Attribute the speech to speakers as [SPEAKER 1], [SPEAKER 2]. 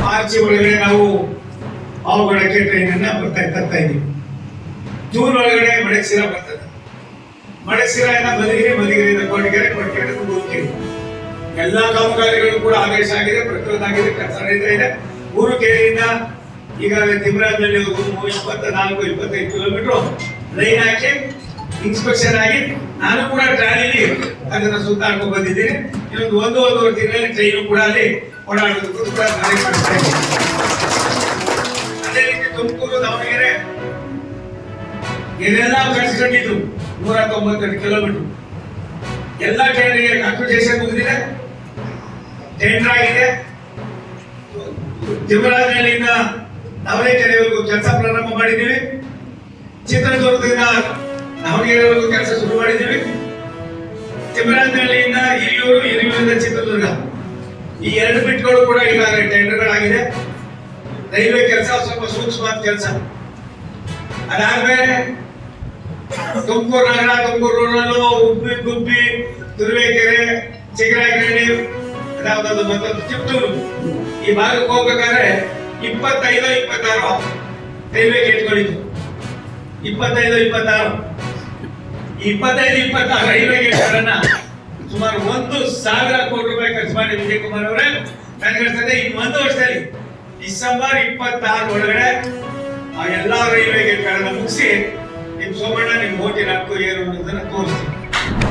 [SPEAKER 1] March ಒಳಗಡೆ ನಾವು ಪಾವಗಡಕ್ಕೆ train ಅನ್ನ ತರ್ತಾ ಇದ್ದೀವಿ. ಜೂನ್ ಒಳಗಡೆ ಮಡಕ್ಸಿರ ಬರ್ತದೆ. ಮಡಕ್ಸಿರಿಂದ ಮಧುಗಿರಿಯಿಂದ ಕೊರಟಗೆರೆ, ಕೊರಟಗೆರೆ ಊರುಕೇರಿ ಎಲ್ಲಾ ಕಾಮಗಾರಿಗಳು ಕೂಡ ಆದೇಶ ಆಗಿದೆ, ಪ್ರಕೃತ ಆಗಿದೆ, ಕೆಲಸ ನಡೀತಾ ಇದೆ. ಊರುಕೇರಿಯಿಂದ ಈಗಾಗಲೇ ತಿಮ್ರಾಜಲ್ಲಿ 24-25 ಕಿಲೋಮೀಟರ್ ಲೈನ್ ಹಾಕಿ ಇನ್ಸ್ಪೆಕ್ಷನ್ ಆಗಿ ನಾನು ಕೂಡ ಟ್ರಾಲಿಲಿ ಅದನ್ನ ಸುತ್ತಾಡ್ಕೊಂಡು ಬಂದಿದ್ದೀನಿ. ಇನ್ನೊಂದು 1-1.5 ತಿಂಗಳಲ್ಲಿ ಟ್ರೈನು ಕೂಡ ಅಲ್ಲಿ ಓಡಾಡೋದಕ್ಕೂ ಕೂಡ ಮಾಡಿಸ್ತಾ ಇದ್ದೀನಿ. ಅದೇ ರೀತಿ ತುಮಕೂರು, ದಾವಣಗೆರೆ ಇದೆಲ್ಲ ಕಳಿಸ್ಕೊಂಡಿದ್ದು 192 ಕಿಲೋಮೀಟರ್ ಎಲ್ಲ ಟ್ರೈನಿಗೆ ಅಕ್ವಿಜೇಷನ್ ಮುಗಿದಿದೆ, ಟೆಂಡರ್ ಆಗಿದೆ. ತಿಮ್ಮರಾಜನಹಳ್ಳಿಯಿಂದ ದಾವಣಗೆರೆವರೆಗೂ ಕೆಲಸ ಪ್ರಾರಂಭ ಮಾಡಿದ್ದೀವಿ. ಚಿತ್ರದುರ್ಗದಿಂದ ದಾವಣಗೆರೆವರೆಗೂ ಕೆಲಸ ಶುರು ಮಾಡಿದ್ದೀವಿ. ತಿಮ್ಮರಾಜನಹಳ್ಳಿಯಿಂದ ಹಿರಿಯೂರಿಂದ ಚಿತ್ರದುರ್ಗ ಈ 2 ಬಿಟ್ಗಳು ಕೂಡ ಈಗಾಗಲೇ ಟೆಂಡರ್ಗಳಾಗಿದೆ. ರೈಲ್ವೆ ಕೆಲಸ ಸ್ವಲ್ಪ ಸೂಕ್ಷ್ಮವಾದ ಕೆಲಸ. ಅದಾದ್ಮೇಲೆ ತುಮಕೂರು ನಗರ, ತುಮಕೂರು ರೂರಲ್, ಉಡುಪಿ, ಗುಬ್ಬಿ, ತುರುವೇಕೆರೆ, ಚಿಕ್ಕರಾಯಕರಣಿ, ಮತ್ತೊಂದು ಚಿತ್ತೂರು ಈ ಭಾಗಕ್ಕೆ ಹೋಗ್ಬೇಕಾದ್ರೆ 25-26 ರೈಲ್ವೆ ಗೇಟ್ಗಳಿದ್ದು. 25-26 ರೈಲ್ವೆ ಗೇಟ್ಗಳನ್ನ ಸುಮಾರು 1,000 ಕೋಟಿ ರೂಪಾಯಿ ಖರ್ಚು ಮಾಡಿ ವಿಜಯ್ ಕುಮಾರ್ ಅವರೇ ನನಗನ್ಸುತ್ತೆ ಇನ್ನು 1 ವರ್ಷದಲ್ಲಿ ಡಿಸೆಂಬರ್ 26 ಒಳಗಡೆ ಆ ಎಲ್ಲಾ ರೈಲ್ವೆ ಗೇಟ್ಗಳನ್ನ ಮುಗಿಸಿ ನಿಮ್ ಸೋಮಣ್ಣ ನಿಮ್ ಓಟಿನ ಹಕ್ಕು ಏನು ಅನ್ನೋದನ್ನ ತೋರಿಸ್ತೀನಿ.